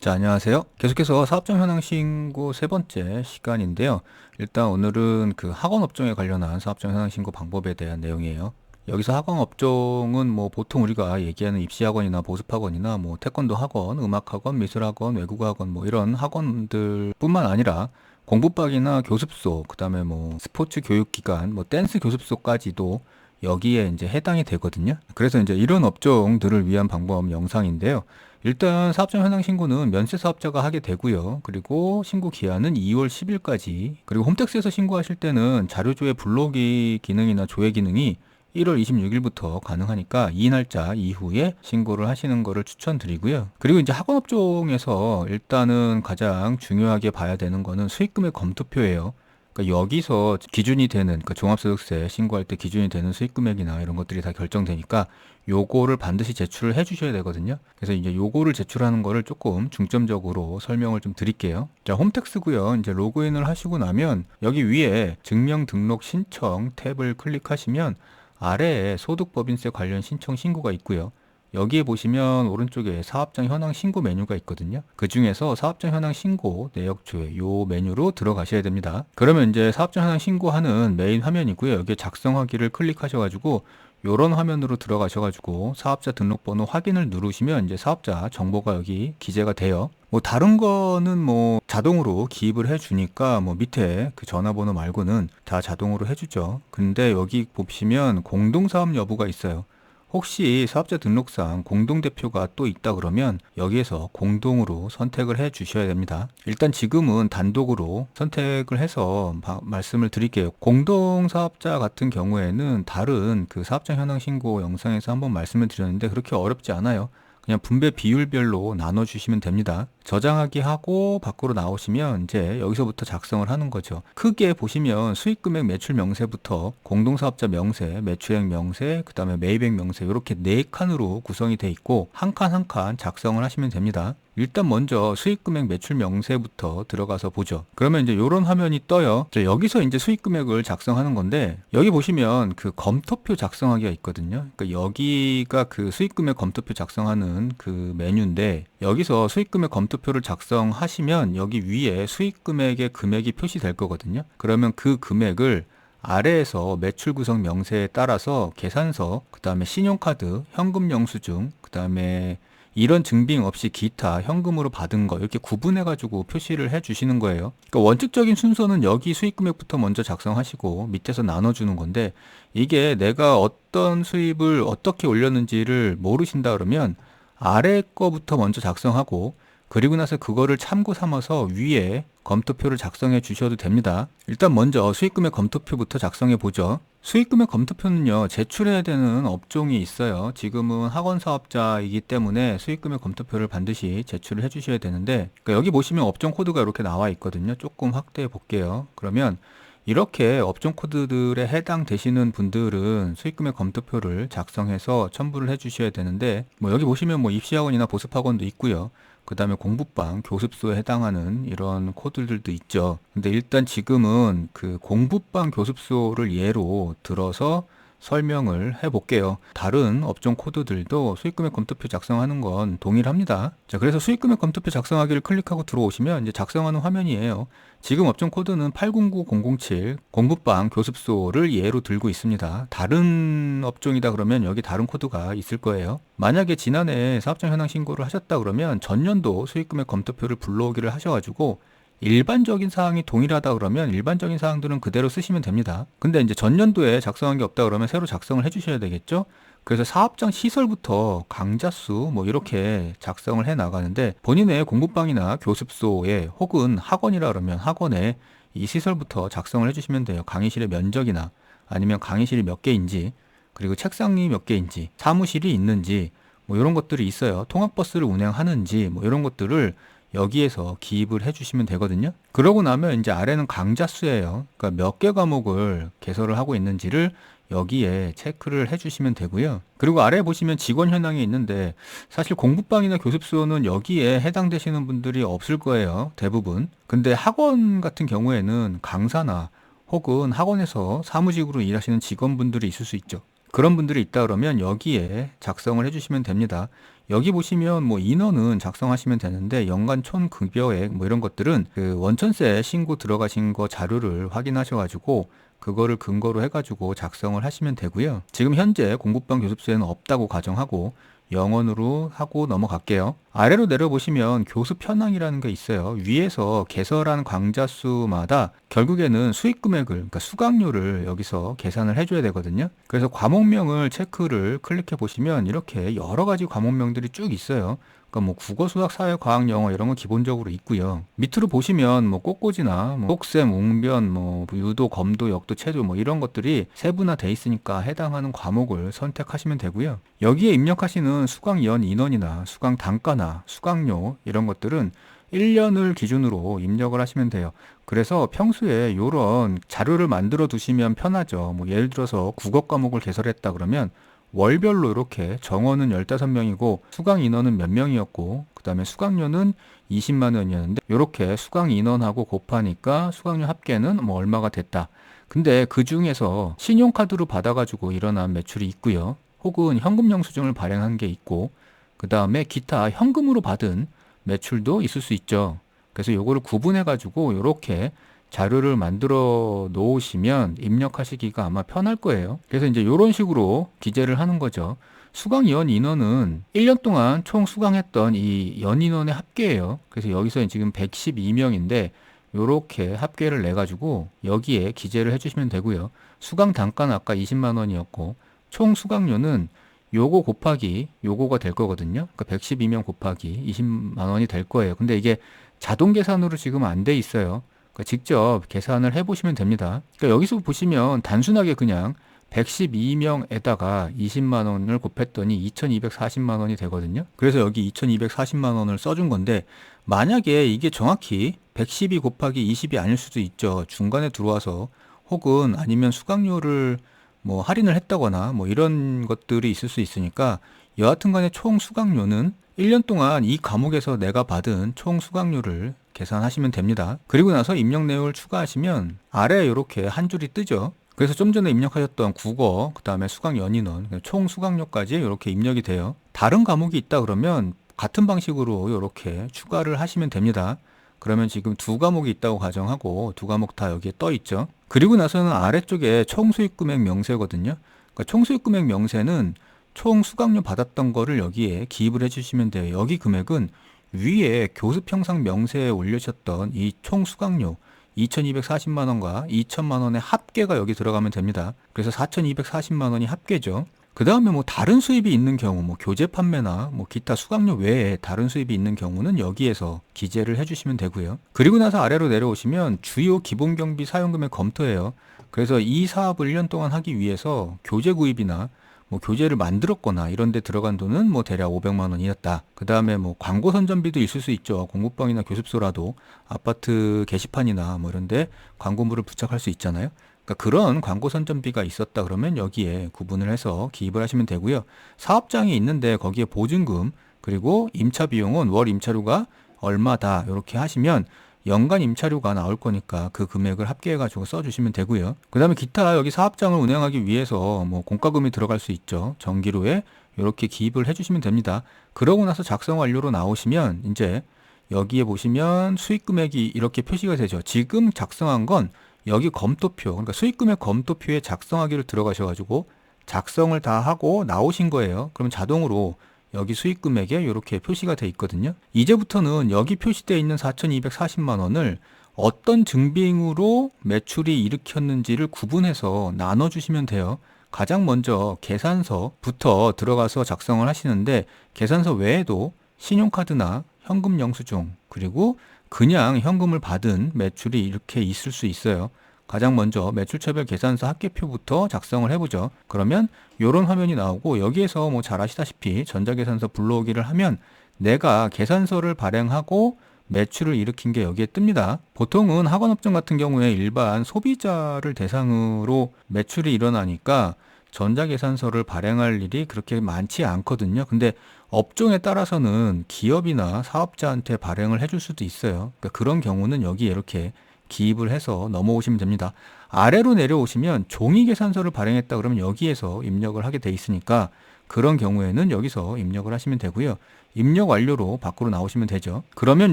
자, 안녕하세요. 계속해서 사업장 현황 신고 세 번째 시간인데요. 일단 오늘은 그 학원 업종에 관련한 사업장 현황 신고 방법에 대한 내용이에요. 여기서 학원 업종은 뭐 보통 우리가 얘기하는 입시 학원이나 보습 학원이나 뭐 태권도 학원, 음악 학원, 미술 학원, 외국어 학원 뭐 이런 학원들뿐만 아니라 공부방이나 교습소, 그다음에 뭐 스포츠 교육기관, 뭐 댄스 교습소까지도 여기에 이제 해당이 되거든요. 그래서 이제 이런 업종들을 위한 방법 영상인데요. 일단 사업장 현황 신고는 면세 사업자가 하게 되고요. 그리고 신고 기한은 2월 10일까지. 그리고 홈택스에서 신고하실 때는 자료조회 불러오기 기능이나 조회 기능이 1월 26일부터 가능하니까 이 날짜 이후에 신고를 하시는 거를 추천드리고요. 그리고 이제 학원 업종에서 일단은 가장 중요하게 봐야 되는 거는 수익금액 검토표예요. 그러니까 여기서 기준이 되는, 그러니까 종합소득세 신고할 때 기준이 되는 수익금액이나 이런 것들이 다 결정되니까 요거를 반드시 제출을 해 주셔야 되거든요. 그래서 이제 요거를 제출하는 거를 조금 중점적으로 설명을 좀 드릴게요. 자, 홈택스고요. 이제 로그인을 하시고 나면 여기 위에 증명 등록 신청 탭을 클릭하시면 아래에 소득법인세 관련 신청 신고가 있고요. 여기에 보시면 오른쪽에 사업장 현황 신고 메뉴가 있거든요. 그 중에서 사업장 현황 신고 내역 조회 요 메뉴로 들어가셔야 됩니다. 그러면 이제 사업장 현황 신고하는 메인 화면이고요. 여기에 작성하기를 클릭하셔가지고 요런 화면으로 들어가셔가지고 사업자 등록번호 확인을 누르시면 이제 사업자 정보가 여기 기재가 돼요. 뭐 다른 거는 뭐 자동으로 기입을 해주니까 뭐 밑에 그 전화번호 말고는 다 자동으로 해주죠. 근데 여기 보시면 공동사업 여부가 있어요. 혹시 사업자 등록상 공동대표가 또 있다 그러면 여기에서 공동으로 선택을 해 주셔야 됩니다. 일단 지금은 단독으로 선택을 해서 말씀을 드릴게요. 공동사업자 같은 경우에는 다른 그 사업장 현황 신고 영상에서 한번 말씀을 드렸는데 그렇게 어렵지 않아요. 그냥 분배 비율별로 나눠 주시면 됩니다. 저장하기 하고 밖으로 나오시면 이제 여기서부터 작성을 하는 거죠. 크게 보시면 수익금액 매출 명세부터 공동사업자 명세, 매출액 명세, 그 다음에 매입액 명세 이렇게 네 칸으로 구성이 돼 있고 한 칸 한 칸 작성을 하시면 됩니다. 일단 먼저 수익금액 매출 명세부터 들어가서 보죠. 그러면 이제 이런 화면이 떠요. 여기서 이제 수익금액을 작성하는 건데 여기 보시면 그 검토표 작성하기가 있거든요. 그러니까 여기가 그 수익금액 검토표 작성하는 그 메뉴인데 여기서 수익금액 검토표를 작성하시면 여기 위에 수익금액의 금액이 표시될 거거든요. 그러면 그 금액을 아래에서 매출 구성 명세에 따라서 계산서, 그 다음에 신용카드, 현금 영수증, 그 다음에 이런 증빙 없이 기타 현금으로 받은 거 이렇게 구분해 가지고 표시를 해 주시는 거예요. 그러니까 원칙적인 순서는 여기 수익 금액부터 먼저 작성하시고 밑에서 나눠 주는 건데 이게 내가 어떤 수입을 어떻게 올렸는지를 모르신다 그러면 아래 거부터 먼저 작성하고 그리고 나서 그거를 참고 삼아서 위에 검토표를 작성해 주셔도 됩니다. 일단 먼저 수익금액 검토표부터 작성해 보죠. 수익금액 검토표는요, 제출해야 되는 업종이 있어요. 지금은 학원 사업자이기 때문에 수익금액 검토표를 반드시 제출을 해 주셔야 되는데, 그러니까 여기 보시면 업종 코드가 이렇게 나와 있거든요. 조금 확대해 볼게요. 그러면 이렇게 업종 코드들에 해당되시는 분들은 수익금액 검토표를 작성해서 첨부를 해 주셔야 되는데, 뭐 여기 보시면 뭐 입시학원이나 보습학원도 있고요. 그 다음에 공부방, 교습소에 해당하는 이런 코드들도 있죠. 근데 일단 지금은 그 공부방 교습소를 예로 들어서 설명을 해볼게요. 다른 업종 코드들도 수익금액 검토표 작성하는 건 동일합니다. 자, 그래서 수익금액 검토표 작성하기를 클릭하고 들어오시면 이제 작성하는 화면이에요. 지금 업종 코드는 809007 공부방 교습소를 예로 들고 있습니다. 다른 업종이다 그러면 여기 다른 코드가 있을 거예요. 만약에 지난해 사업장 현황 신고를 하셨다 그러면 전년도 수익금액 검토표를 불러오기를 하셔가지고 일반적인 사항이 동일하다 그러면 일반적인 사항들은 그대로 쓰시면 됩니다. 근데 이제 전년도에 작성한 게 없다 그러면 새로 작성을 해 주셔야 되겠죠? 그래서 사업장 시설부터 강자수 뭐 이렇게 작성을 해 나가는데 본인의 공부방이나 교습소에 혹은 학원이라 그러면 학원에 이 시설부터 작성을 해 주시면 돼요. 강의실의 면적이나 아니면 강의실이 몇 개인지 그리고 책상이 몇 개인지 사무실이 있는지 뭐 이런 것들이 있어요. 통학버스를 운행하는지 뭐 이런 것들을 여기에서 기입을 해주시면 되거든요. 그러고 나면 이제 아래는 강좌수예요. 그러니까 몇 개 과목을 개설을 하고 있는지를 여기에 체크를 해주시면 되고요. 그리고 아래 보시면 직원 현황이 있는데 사실 공부방이나 교습소는 여기에 해당되시는 분들이 없을 거예요. 대부분. 근데 학원 같은 경우에는 강사나 혹은 학원에서 사무직으로 일하시는 직원분들이 있을 수 있죠. 그런 분들이 있다 그러면 여기에 작성을 해주시면 됩니다. 여기 보시면 뭐 인원은 작성하시면 되는데 연간 총급여액 뭐 이런 것들은 그 원천세 신고 들어가신 거 자료를 확인하셔가지고 그거를 근거로 해가지고 작성을 하시면 되고요. 지금 현재 공부방 교습소에는 없다고 가정하고 영원으로 하고 넘어갈게요. 아래로 내려보시면 교습 현황이라는 게 있어요. 위에서 개설한 강좌 수마다 결국에는 수익 금액을, 그러니까 수강료를 여기서 계산을 해줘야 되거든요. 그래서 과목명을 체크를 클릭해 보시면 이렇게 여러 가지 과목명들이 쭉 있어요. 그러니까 뭐 국어, 수학, 사회, 과학, 영어 이런 건 기본적으로 있고요. 밑으로 보시면 뭐 꽃꽂이나 뭐 속셈, 웅변, 뭐 유도, 검도, 역도, 체도 뭐 이런 것들이 세분화돼 있으니까 해당하는 과목을 선택하시면 되고요. 여기에 입력하시는 수강연 인원이나 수강 단가나 수강료 이런 것들은 1년을 기준으로 입력을 하시면 돼요. 그래서 평소에 이런 자료를 만들어 두시면 편하죠. 뭐 예를 들어서 국어 과목을 개설했다 그러면 월별로 이렇게 정원은 15명이고 수강 인원은 몇 명이었고 그 다음에 수강료는 20만 원이었는데 이렇게 수강 인원하고 곱하니까 수강료 합계는 뭐 얼마가 됐다. 근데 그 중에서 신용카드로 받아가지고 일어난 매출이 있고요. 혹은 현금 영수증을 발행한 게 있고 그 다음에 기타 현금으로 받은 매출도 있을 수 있죠. 그래서 요거를 구분해 가지고 이렇게 자료를 만들어 놓으시면 입력하시기가 아마 편할 거예요. 그래서 이제 이런 식으로 기재를 하는 거죠. 수강 연 인원은 1년 동안 총 수강했던 이 연 인원의 합계예요. 그래서 여기서 지금 112명인데 요렇게 합계를 내 가지고 여기에 기재를 해 주시면 되고요. 수강 단가는 아까 20만 원이었고 총 수강료는 요거 곱하기 요거가 될 거거든요. 그러니까 112명 곱하기 20만 원이 될 거예요. 근데 이게 자동 계산으로 지금 안 돼 있어요. 그러니까 직접 계산을 해 보시면 됩니다. 그러니까 여기서 보시면 단순하게 그냥 112명에다가 20만 원을 곱했더니 2240만 원이 되거든요. 그래서 여기 2240만 원을 써준 건데 만약에 이게 정확히 112 곱하기 20이 아닐 수도 있죠. 중간에 들어와서 혹은 아니면 수강료를 뭐 할인을 했다거나 뭐 이런 것들이 있을 수 있으니까 여하튼 간에 총 수강료는 1년 동안 이 과목에서 내가 받은 총 수강료를 계산하시면 됩니다. 그리고 나서 입력 내용을 추가하시면 아래에 이렇게 한 줄이 뜨죠. 그래서 좀 전에 입력하셨던 국어, 그 다음에 수강 연인원, 총 수강료까지 이렇게 입력이 돼요. 다른 과목이 있다 그러면 같은 방식으로 이렇게 추가를 하시면 됩니다. 그러면 지금 두 과목이 있다고 가정하고 두 과목 다 여기에 떠 있죠. 그리고 나서는 아래쪽에 총 수익 금액 명세거든요. 그러니까 총 수익 금액 명세는 총 수강료 받았던 거를 여기에 기입을 해주시면 돼요. 여기 금액은 위에 교습 평상 명세에 올려주셨던 이 총 수강료 2,240만 원과 2천만 원의 합계가 여기 들어가면 됩니다. 그래서 4,240만 원이 합계죠. 그 다음에 뭐 다른 수입이 있는 경우, 뭐 교재 판매나 뭐 기타 수강료 외에 다른 수입이 있는 경우는 여기에서 기재를 해주시면 되고요. 그리고 나서 아래로 내려오시면 주요 기본 경비 사용금액 검토예요. 그래서 이 사업을 1년 동안 하기 위해서 교재 구입이나 뭐 교재를 만들었거나 이런 데 들어간 돈은 뭐 대략 500만 원이었다. 그 다음에 뭐 광고 선전비도 있을 수 있죠. 공부방이나 교습소라도 아파트 게시판이나 뭐 이런 데 광고물을 부착할 수 있잖아요. 그러니까 그런 광고 선전비가 있었다 그러면 여기에 구분을 해서 기입을 하시면 되고요. 사업장이 있는데 거기에 보증금 그리고 임차 비용은 월 임차료가 얼마다 이렇게 하시면 연간 임차료가 나올 거니까 그 금액을 합계해가지고 써주시면 되고요. 그 다음에 기타 여기 사업장을 운영하기 위해서 뭐 공과금이 들어갈 수 있죠. 전기료에 이렇게 기입을 해주시면 됩니다. 그러고 나서 작성 완료로 나오시면 이제 여기에 보시면 수익 금액이 이렇게 표시가 되죠. 지금 작성한 건 여기 검토표, 그러니까 수익 금액 검토표에 작성하기를 들어가셔가지고 작성을 다 하고 나오신 거예요. 그러면 자동으로 여기 수익 금액에 이렇게 표시가 돼 있거든요. 이제부터는 여기 표시되어 있는 4,240만 원을 어떤 증빙으로 매출이 일으켰는지를 구분해서 나눠주시면 돼요. 가장 먼저 계산서부터 들어가서 작성을 하시는데 계산서 외에도 신용카드나 현금 영수증 그리고 그냥 현금을 받은 매출이 이렇게 있을 수 있어요. 가장 먼저 매출처별 계산서 합계표부터 작성을 해보죠. 그러면 이런 화면이 나오고 여기에서 뭐 잘 아시다시피 전자계산서 불러오기를 하면 내가 계산서를 발행하고 매출을 일으킨 게 여기에 뜹니다. 보통은 학원업종 같은 경우에 일반 소비자를 대상으로 매출이 일어나니까 전자계산서를 발행할 일이 그렇게 많지 않거든요. 근데 업종에 따라서는 기업이나 사업자한테 발행을 해줄 수도 있어요. 그러니까 그런 경우는 여기에 이렇게 기입을 해서 넘어오시면 됩니다. 아래로 내려오시면 종이계산서를 발행했다 그러면 여기에서 입력을 하게 돼 있으니까 그런 경우에는 여기서 입력을 하시면 되고요. 입력 완료로 밖으로 나오시면 되죠. 그러면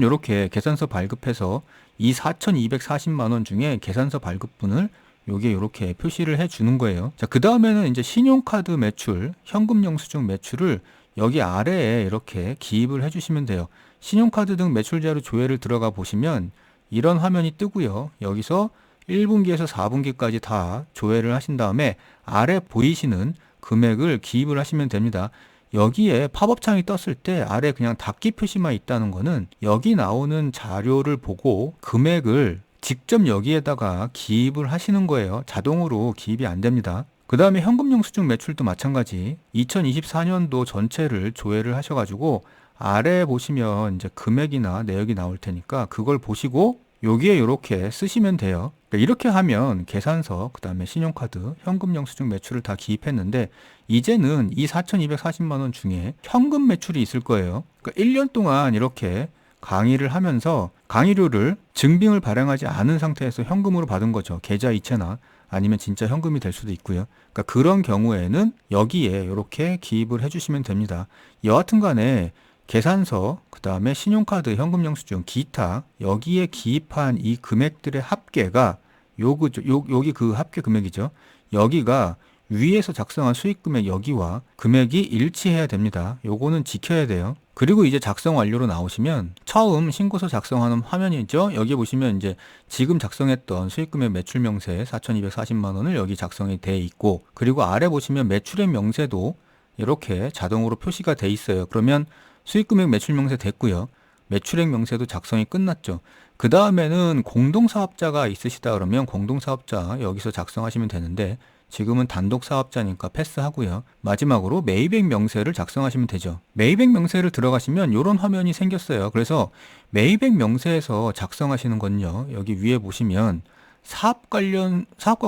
이렇게 계산서 발급해서 이 4,240만 원 중에 계산서 발급분을 요게 이렇게 표시를 해 주는 거예요. 자, 그 다음에는 이제 신용카드 매출, 현금 영수증 매출을 여기 아래에 이렇게 기입을 해 주시면 돼요. 신용카드 등 매출 자료 조회를 들어가 보시면 이런 화면이 뜨고요. 여기서 1분기에서 4분기까지 다 조회를 하신 다음에 아래 보이시는 금액을 기입을 하시면 됩니다. 여기에 팝업 창이 떴을 때 아래 그냥 닫기 표시만 있다는 거는 여기 나오는 자료를 보고 금액을 직접 여기에다가 기입을 하시는 거예요. 자동으로 기입이 안 됩니다. 그 다음에 현금 영수증 매출도 마찬가지 2024년도 전체를 조회를 하셔가지고 아래 보시면 이제 금액이나 내역이 나올 테니까 그걸 보시고 여기에 이렇게 쓰시면 돼요. 그러니까 이렇게 하면 계산서, 그 다음에 신용카드, 현금 영수증 매출을 다 기입했는데 이제는 이 4,240만 원 중에 현금 매출이 있을 거예요. 그러니까 1년 동안 이렇게 강의를 하면서 강의료를 증빙을 발행하지 않은 상태에서 현금으로 받은 거죠. 계좌 이체나 아니면 진짜 현금이 될 수도 있고요. 그러니까 그런 경우에는 여기에 이렇게 기입을 해주시면 됩니다. 여하튼 간에 계산서, 그 다음에 신용카드, 현금 영수증, 기타 여기에 기입한 이 금액들의 합계가 여기 그 합계 금액이죠. 여기가 위에서 작성한 수익금액 여기와 금액이 일치해야 됩니다. 요거는 지켜야 돼요. 그리고 이제 작성 완료로 나오시면 처음 신고서 작성하는 화면이죠. 여기 보시면 이제 지금 작성했던 수익금액 매출 명세 4,240만 원을 여기 작성이 돼 있고, 그리고 아래 보시면 매출액 명세도 이렇게 자동으로 표시가 돼 있어요. 그러면 수익금액 매출 명세 됐고요. 매출액 명세도 작성이 끝났죠. 그 다음에는 공동사업자가 있으시다 그러면 공동사업자 여기서 작성하시면 되는데 지금은 단독사업자니까 패스하고요. 마지막으로 매입액 명세를 작성하시면 되죠. 매입액 명세를 들어가시면 이런 화면이 생겼어요. 그래서 매입액 명세에서 작성하시는 건요. 여기 위에 보시면 사업과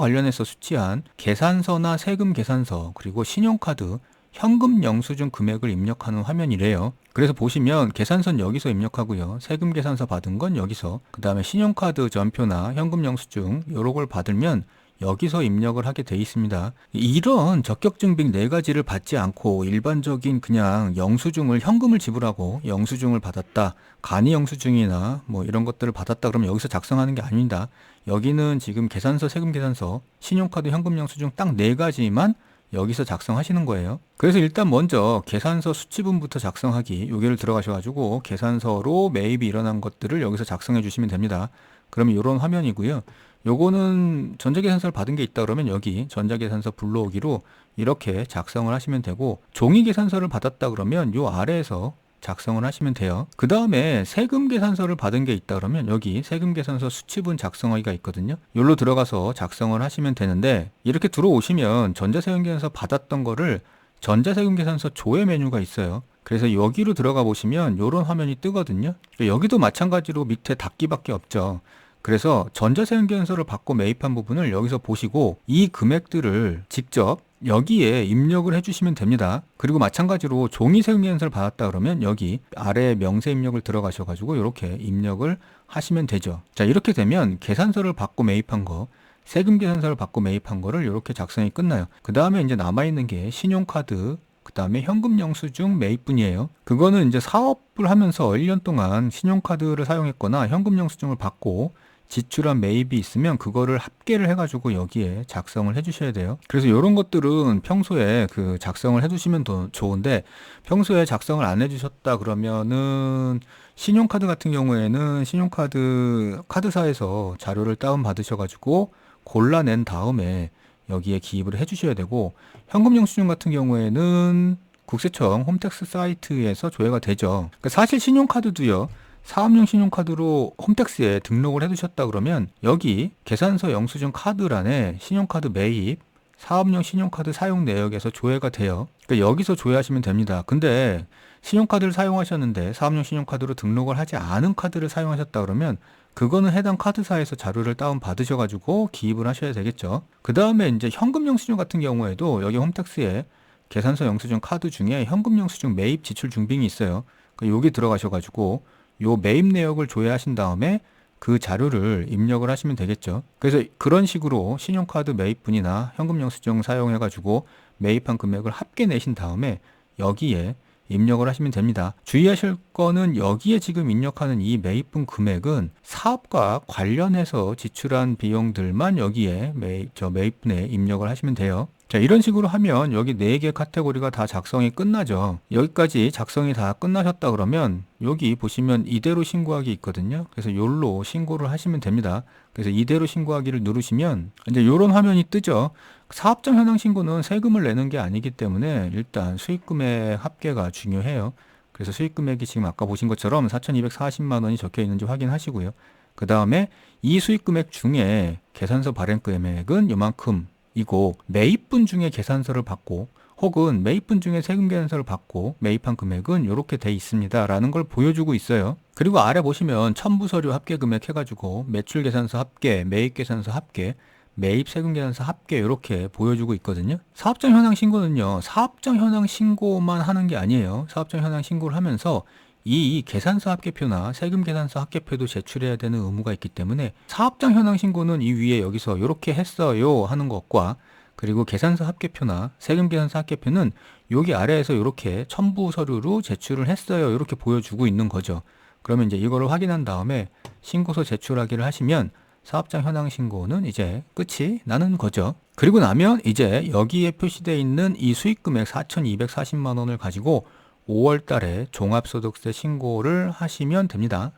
관련해서 수취한 계산서나 세금 계산서, 그리고 신용카드, 현금 영수증 금액을 입력하는 화면이래요. 그래서 보시면 계산서는 여기서 입력하고요. 세금 계산서 받은 건 여기서, 그 다음에 신용카드 전표나 현금 영수증 요런 걸 받으면 여기서 입력을 하게 돼 있습니다. 이런 적격증빙 4가지를 받지 않고 일반적인 그냥 영수증을 현금을 지불하고 영수증을 받았다, 간이 영수증이나 뭐 이런 것들을 받았다 그러면 여기서 작성하는 게 아닙니다. 여기는 지금 계산서, 세금 계산서, 신용카드, 현금 영수증 딱 4가지만 여기서 작성하시는 거예요. 그래서 일단 먼저 계산서 수치분부터 작성하기, 여기를 들어가셔가지고 계산서로 매입이 일어난 것들을 여기서 작성해 주시면 됩니다. 그러면 이런 화면이고요. 요거는 전자계산서를 받은 게 있다 그러면 여기 전자계산서 불러오기로 이렇게 작성을 하시면 되고, 종이계산서를 받았다 그러면 요 아래에서 작성을 하시면 돼요. 그 다음에 세금 계산서를 받은 게 있다 그러면 여기 세금 계산서 수치분 작성하기가 있거든요. 여기로 들어가서 작성을 하시면 되는데, 이렇게 들어오시면 전자세금 계산서 받았던 거를 전자세금 계산서 조회 메뉴가 있어요. 그래서 여기로 들어가 보시면 이런 화면이 뜨거든요. 여기도 마찬가지로 밑에 닫기밖에 없죠. 그래서 전자세금 계산서를 받고 매입한 부분을 여기서 보시고 이 금액들을 직접 여기에 입력을 해주시면 됩니다. 그리고 마찬가지로 종이세금 계산서를 받았다 그러면 여기 아래 명세 입력을 들어가셔가지고 이렇게 입력을 하시면 되죠. 자, 이렇게 되면 계산서를 받고 매입한 거, 세금 계산서를 받고 매입한 거를 이렇게 작성이 끝나요. 그 다음에 이제 남아있는 게 신용카드, 그 다음에 현금 영수증 매입분이에요. 그거는 이제 사업을 하면서 1년 동안 신용카드를 사용했거나 현금 영수증을 받고 지출한 매입이 있으면 그거를 합계를 해가지고 여기에 작성을 해주셔야 돼요. 그래서 이런 것들은 평소에 그 작성을 해두시면 더 좋은데, 평소에 작성을 안 해주셨다 그러면은 신용카드 같은 경우에는 신용카드 카드사에서 자료를 다운 받으셔가지고 골라낸 다음에 여기에 기입을 해주셔야 되고, 현금 영수증 같은 경우에는 국세청 홈택스 사이트에서 조회가 되죠. 그러니까 사실 신용카드도요, 사업용 신용카드로 홈택스에 등록을 해두셨다 그러면 여기 계산서 영수증 카드란에 신용카드 매입, 사업용 신용카드 사용 내역에서 조회가 돼요. 그러니까 여기서 조회하시면 됩니다. 근데 신용카드를 사용하셨는데 사업용 신용카드로 등록을 하지 않은 카드를 사용하셨다 그러면 그거는 해당 카드사에서 자료를 다운 받으셔가지고 기입을 하셔야 되겠죠. 그 다음에 이제 현금 영수증 같은 경우에도 여기 홈택스에 계산서 영수증 카드 중에 현금 영수증 매입 지출 증빙이 있어요. 그러니까 여기 들어가셔가지고 요 매입 내역을 조회하신 다음에 그 자료를 입력을 하시면 되겠죠. 그래서 그런 식으로 신용카드 매입분이나 현금 영수증 사용해가지고 매입한 금액을 합계 내신 다음에 여기에 입력을 하시면 됩니다. 주의하실 거는 여기에 지금 입력하는 이 매입분 금액은 사업과 관련해서 지출한 비용들만 여기에 매입분에 입력을 하시면 돼요. 자, 이런 식으로 하면 여기 4개 카테고리가 다 작성이 끝나죠. 여기까지 작성이 다 끝나셨다 그러면 여기 보시면 이대로 신고하기 있거든요. 그래서 요로 신고를 하시면 됩니다. 그래서 이대로 신고하기를 누르시면 이제 요런 화면이 뜨죠. 사업장 현황 신고는 세금을 내는 게 아니기 때문에 일단 수익금액 합계가 중요해요. 그래서 수익금액이 지금 아까 보신 것처럼 4,240만 원이 적혀 있는지 확인하시고요. 그 다음에 이 수익금액 중에 계산서 발행 금액은 요만큼 이고 매입분 중에 계산서를 받고 혹은 매입분 중에 세금 계산서를 받고 매입한 금액은 이렇게 돼 있습니다 라는 걸 보여주고 있어요. 그리고 아래 보시면 첨부서류 합계 금액 해가지고 매출 계산서 합계, 매입 계산서 합계, 매입 세금 계산서 합계 이렇게 보여주고 있거든요. 사업장 현황 신고는요, 사업장 현황 신고만 하는 게 아니에요. 사업장 현황 신고를 하면서 이 계산서 합계표나 세금 계산서 합계표도 제출해야 되는 의무가 있기 때문에 사업장 현황 신고는 이 위에 여기서 이렇게 했어요 하는 것과 그리고 계산서 합계표나 세금 계산서 합계표는 여기 아래에서 이렇게 첨부 서류로 제출을 했어요 이렇게 보여주고 있는 거죠. 그러면 이제 이거를 확인한 다음에 신고서 제출하기를 하시면 사업장 현황 신고는 이제 끝이 나는 거죠. 그리고 나면 이제 여기에 표시되어 있는 이 수익금액 4,240만 원을 가지고 5월 달에 종합소득세 신고를 하시면 됩니다.